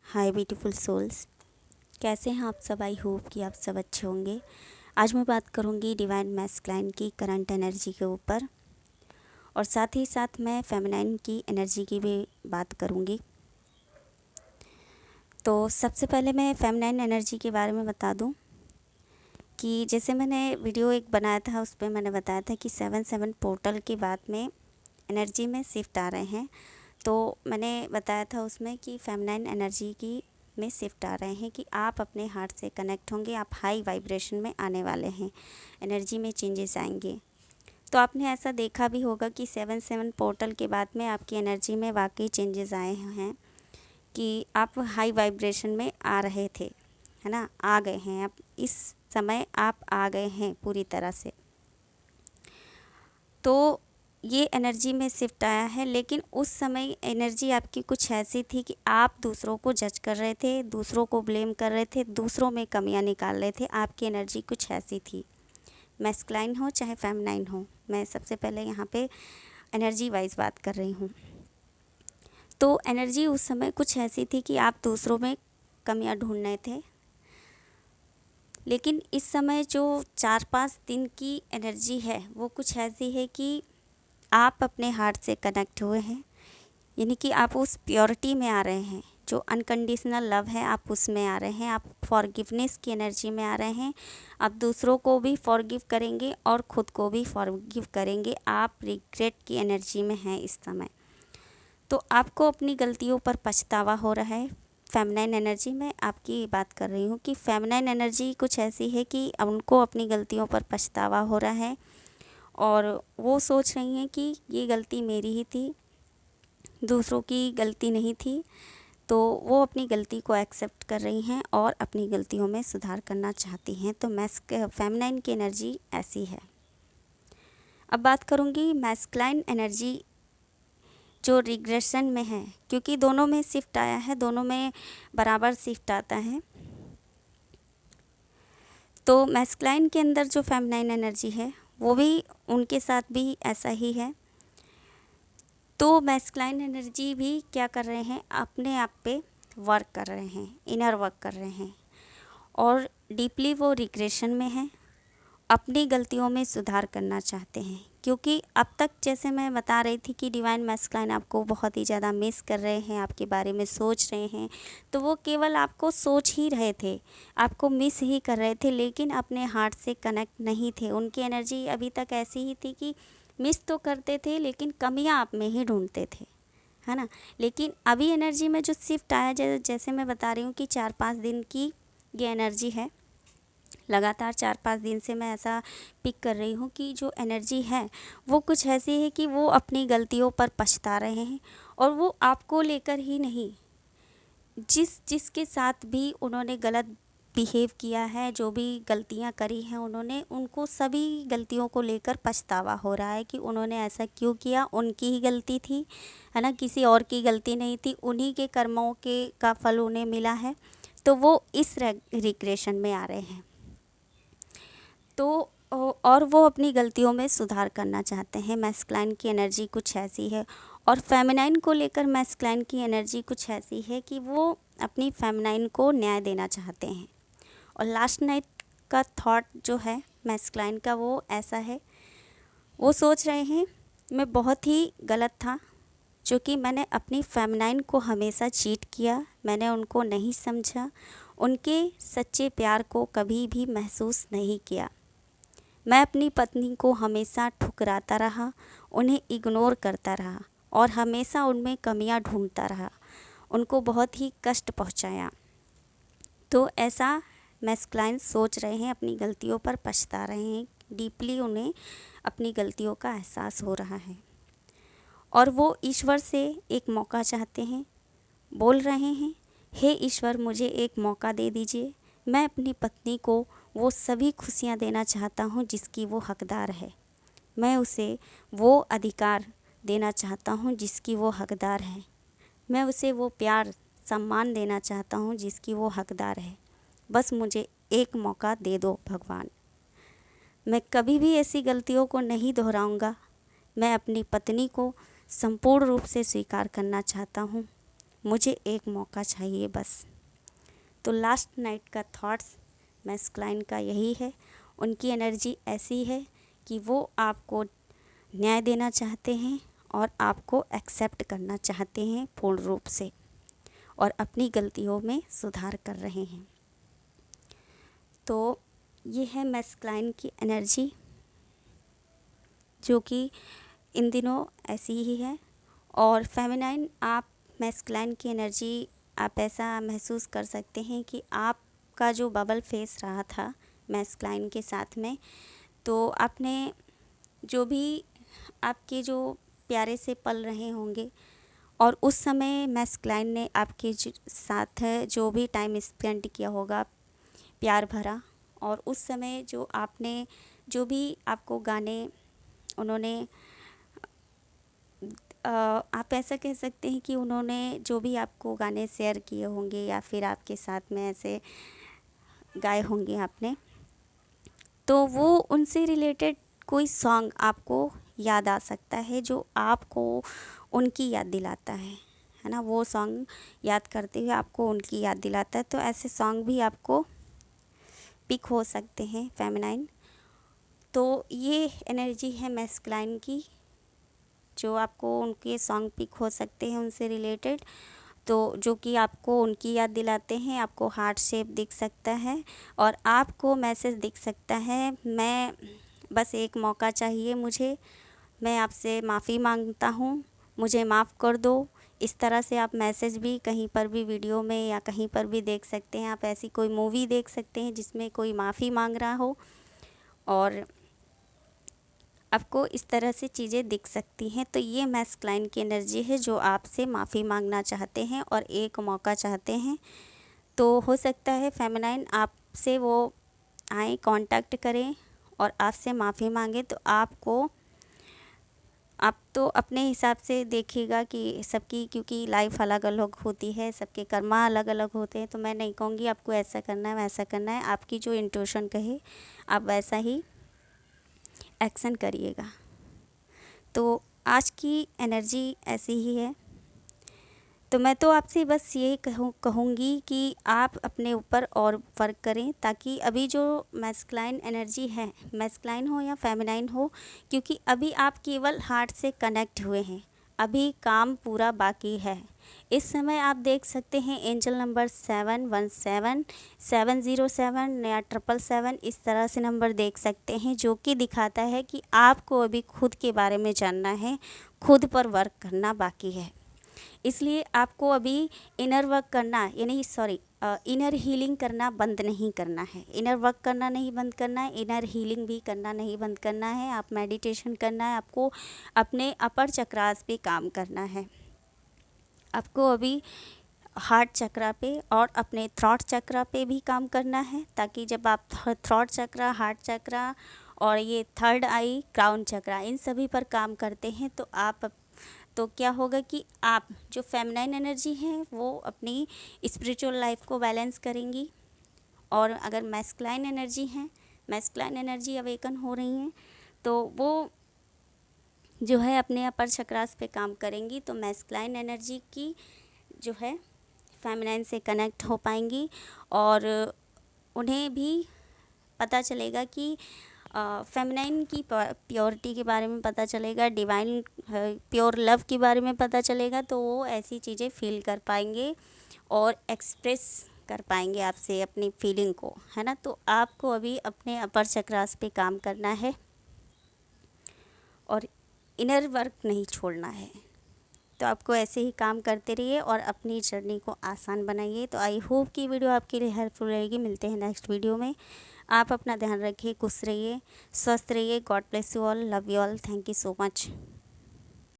हाय beautiful souls, कैसे हैं आप सब। आई होप कि आप सब अच्छे होंगे। आज मैं बात करूंगी डिवाइन मैस्कुलाइन की करंट एनर्जी के ऊपर और साथ ही साथ मैं फेमिनाइन की एनर्जी की भी बात करूंगी। तो सबसे पहले मैं फेमिनाइन एनर्जी के बारे में बता दूं कि जैसे मैंने वीडियो एक बनाया था, उस पर मैंने बताया था कि 7-7 पोर्टल के बाद में एनर्जी में शिफ्ट आ रहे हैं। तो मैंने बताया था उसमें कि फेमिनाइन एनर्जी की में शिफ्ट आ रहे हैं कि आप अपने हार्ट से कनेक्ट होंगे, आप हाई वाइब्रेशन में आने वाले हैं, एनर्जी में चेंजेस आएंगे। तो आपने ऐसा देखा भी होगा कि 7-7 पोर्टल के बाद में आपकी एनर्जी में वाकई चेंजेस आए हैं कि आप हाई वाइब्रेशन में आ रहे थे, है ना, आ गए हैं आप। इस समय आप आ गए हैं पूरी तरह से। तो ये एनर्जी में शिफ्ट आया है, लेकिन उस समय एनर्जी आपकी कुछ ऐसी थी कि आप दूसरों को जज कर रहे थे, दूसरों को ब्लेम कर रहे थे, दूसरों में कमियां निकाल रहे थे। आपकी एनर्जी कुछ ऐसी थी, मैस्कुलाइन हो चाहे फेमिनाइन हो। मैं सबसे पहले यहाँ पे एनर्जी वाइज बात कर रही हूँ। तो एनर्जी उस समय कुछ ऐसी थी कि आप दूसरों में कमियां ढूंढ रहे थे, लेकिन इस समय जो 4-5 दिन की एनर्जी है वो कुछ ऐसी है कि आप अपने हार्ट से कनेक्ट हुए हैं, यानी कि आप उस प्योरिटी में आ रहे हैं, जो अनकंडीशनल लव है आप उसमें आ रहे हैं, आप फॉरगिवनेस की एनर्जी में आ रहे हैं। आप दूसरों को भी फॉरगिव करेंगे और ख़ुद को भी फॉरगिव करेंगे। आप रिग्रेट की एनर्जी में हैं इस समय। तो आपको अपनी गलतियों पर पछतावा हो रहा है। फेमिनाइन एनर्जी में आपकी बात कर रही हूँ कि फेमिनाइन एनर्जी कुछ ऐसी है कि उनको अपनी गलतियों पर पछतावा हो रहा है और वो सोच रही हैं कि ये गलती मेरी ही थी, दूसरों की गलती नहीं थी। तो वो अपनी गलती को एक्सेप्ट कर रही हैं और अपनी गलतियों में सुधार करना चाहती हैं। तो फेमिनाइन की एनर्जी ऐसी है। अब बात करूँगी मैस्कुलाइन एनर्जी जो रिग्रेशन में है, क्योंकि दोनों में शिफ्ट आया है, दोनों में बराबर शिफ्ट आता है। तो मैस्कुलाइन के अंदर जो फेमिनाइन एनर्जी है वो भी उनके साथ भी ऐसा ही है। तो मैस्कुलाइन एनर्जी भी क्या कर रहे हैं, अपने आप पे वर्क कर रहे हैं, इनर वर्क कर रहे हैं और डीपली वो रिग्रेशन में है, अपनी गलतियों में सुधार करना चाहते हैं। क्योंकि अब तक जैसे मैं बता रही थी कि डिवाइन मैस्कुलाइन आपको बहुत ही ज़्यादा मिस कर रहे हैं, आपके बारे में सोच रहे हैं, तो वो केवल आपको सोच ही रहे थे, आपको मिस ही कर रहे थे, लेकिन अपने हार्ट से कनेक्ट नहीं थे। उनकी एनर्जी अभी तक ऐसी ही थी कि मिस तो करते थे लेकिन कमियां आप में ही ढूंढते थे, है ना। लेकिन अभी एनर्जी में जो शिफ्ट आया, जैसे मैं बता रही हूँ कि 4-5 दिन की ये एनर्जी है, लगातार 4-5 दिन से मैं ऐसा पिक कर रही हूँ कि जो एनर्जी है वो कुछ ऐसी है कि वो अपनी गलतियों पर पछता रहे हैं और वो आपको लेकर ही नहीं, जिसके साथ भी उन्होंने गलत बिहेव किया है, जो भी गलतियाँ करी हैं उन्होंने, उनको सभी गलतियों को लेकर पछतावा हो रहा है कि उन्होंने ऐसा क्यों किया, उनकी ही गलती थी, है ना, किसी और की गलती नहीं थी, उन्हीं के कर्मों के का फल उन्हें मिला है। तो वो इस रिग्रेशन में आ रहे हैं। तो और वो अपनी गलतियों में सुधार करना चाहते हैं। मैस्कुलाइन की एनर्जी कुछ ऐसी है और फेमिनाइन को लेकर मैस्कुलाइन की एनर्जी कुछ ऐसी है कि वो अपनी फेमिनाइन को न्याय देना चाहते हैं। और लास्ट नाइट का थॉट जो है मैस्कुलाइन का वो ऐसा है, वो सोच रहे हैं मैं बहुत ही गलत था, क्योंकि मैंने अपनी फेमिनाइन को हमेशा चीट किया, मैंने उनको नहीं समझा, उनके सच्चे प्यार को कभी भी महसूस नहीं किया। मैं अपनी पत्नी को हमेशा ठुकराता रहा, उन्हें इग्नोर करता रहा और हमेशा उनमें कमियां ढूंढता रहा, उनको बहुत ही कष्ट पहुंचाया। तो ऐसा मैस्कुलाइन सोच रहे हैं, अपनी गलतियों पर पछता रहे हैं, डीपली उन्हें अपनी गलतियों का एहसास हो रहा है और वो ईश्वर से एक मौका चाहते हैं, बोल रहे हैं हे ईश्वर मुझे एक मौका दे दीजिए, मैं अपनी पत्नी को वो सभी खुशियाँ देना चाहता हूँ जिसकी वो हकदार है, मैं उसे वो अधिकार देना चाहता हूँ जिसकी वो हकदार है, मैं उसे वो प्यार सम्मान देना चाहता हूँ जिसकी वो हकदार है। बस मुझे एक मौका दे दो भगवान, मैं कभी भी ऐसी गलतियों को नहीं दोहराऊंगा, मैं अपनी पत्नी को संपूर्ण रूप से स्वीकार करना चाहता हूँ मुझे एक मौका चाहिए बस। तो लास्ट नाइट का थॉट्स मैस्कुलाइन का यही है। उनकी एनर्जी ऐसी है कि वो आपको न्याय देना चाहते हैं और आपको एक्सेप्ट करना चाहते हैं पूर्ण रूप से, और अपनी गलतियों में सुधार कर रहे हैं। तो ये है मैस्कुलाइन की एनर्जी, जो कि इन दिनों ऐसी ही है। और फेमिनाइन, आप मैस्कुलाइन की एनर्जी आप ऐसा महसूस कर सकते हैं कि आपका जो बबल फेस रहा था मैस्कुलाइन के साथ में, तो आपने जो भी आपके जो प्यारे से पल रहे होंगे, और उस समय मैस्कुलाइन ने आपके साथ जो भी टाइम स्पेंड किया होगा प्यार भरा, और उस समय जो आपने जो भी आपको गाने उन्होंने आप ऐसा कह सकते हैं कि उन्होंने जो भी आपको गाने शेयर किए होंगे या फिर आपके साथ में ऐसे गाए होंगे आपने, तो वो उनसे रिलेटेड कोई सॉन्ग आपको याद आ सकता है जो आपको उनकी याद दिलाता है ना। वो सॉन्ग याद करते हुए आपको उनकी याद दिलाता है। तो ऐसे सॉन्ग भी आपको पिक हो सकते हैं फेमिनाइन। तो ये एनर्जी है मैस्कुलाइन की, जो आपको उनके सॉन्ग पिक हो सकते हैं उनसे रिलेटेड, तो जो कि आपको उनकी याद दिलाते हैं। आपको हार्ट शेप दिख सकता है और आपको मैसेज दिख सकता है, मैं बस एक मौका चाहिए मुझे, मैं आपसे माफ़ी मांगता हूँ, मुझे माफ़ कर दो। इस तरह से आप मैसेज भी कहीं पर भी वीडियो में या कहीं पर भी देख सकते हैं। आप ऐसी कोई मूवी देख सकते हैं जिसमें कोई माफ़ी मांग रहा हो, और आपको इस तरह से चीज़ें दिख सकती हैं। तो ये मैस्कुलाइन की एनर्जी है जो आपसे माफ़ी मांगना चाहते हैं और एक मौका चाहते हैं। तो हो सकता है फेमिनाइन आपसे वो आए, कांटेक्ट करें और आपसे माफ़ी मांगे। तो आप तो अपने हिसाब से देखिएगा कि सबकी, क्योंकि लाइफ अलग अलग होती है, सबके कर्मा अलग अलग होते हैं। तो मैं नहीं कहूँगी आपको ऐसा करना है वैसा करना है, आपकी जो इंट्यूशन कहे आप वैसा ही एक्शन करिएगा। तो आज की एनर्जी ऐसी ही है। तो मैं तो आपसे बस यही कहूँगी कि आप अपने ऊपर और वर्क करें, ताकि अभी जो मैस्कुलाइन एनर्जी है, मैस्कुलाइन हो या फेमिनाइन हो, क्योंकि अभी आप केवल हार्ट से कनेक्ट हुए हैं, अभी काम पूरा बाकी है। इस समय आप देख सकते हैं एंजल नंबर 717 707 या 777, इस तरह से नंबर देख सकते हैं, जो कि दिखाता है कि आपको अभी खुद के बारे में जानना है, खुद पर वर्क करना बाकी है। इसलिए आपको अभी इनर वर्क करना, यानी इनर हीलिंग करना बंद नहीं करना है। इनर वर्क करना नहीं बंद करना है, इनर हीलिंग भी करना नहीं बंद करना है। आप मेडिटेशन करना है, आपको अपने अपर चक्रास पे काम करना है। आपको अभी हार्ट चक्रा पे और अपने थ्रॉट चक्रा पे भी काम करना है, ताकि जब आप थ्रॉट चक्रा, हार्ट चक्रा और ये थर्ड आई, क्राउन चक्रा, इन सभी पर काम करते हैं, तो क्या होगा कि आप जो फेमिनाइन एनर्जी है वो अपनी स्पिरिचुअल लाइफ को बैलेंस करेंगी। और अगर मैस्कुलाइन एनर्जी है, मैस्कुलाइन एनर्जी अवेकन हो रही हैं, तो वो जो है अपने अपर चक्रास पे काम करेंगी। तो मैस्कुलाइन एनर्जी की जो है फेमिनाइन से कनेक्ट हो पाएंगी, और उन्हें भी पता चलेगा कि फेमिनाइन की प्योरिटी के बारे में पता चलेगा, डिवाइन प्योर लव के बारे में पता चलेगा। तो वो ऐसी चीज़ें फील कर पाएंगे और एक्सप्रेस कर पाएंगे आपसे अपनी फीलिंग को, है ना। तो आपको अभी अपने अपर चक्रास पे काम करना है और इनर वर्क नहीं छोड़ना है। तो आपको ऐसे ही काम करते रहिए और अपनी जर्नी को आसान बनाइए। तो आई होप कि वीडियो आपके लिए हेल्पफुल रहेगी। मिलते हैं नेक्स्ट वीडियो में। आप अपना ध्यान रखिए, खुश रहिए, स्वस्थ रहिए। God bless you all, love you all, thank you so much.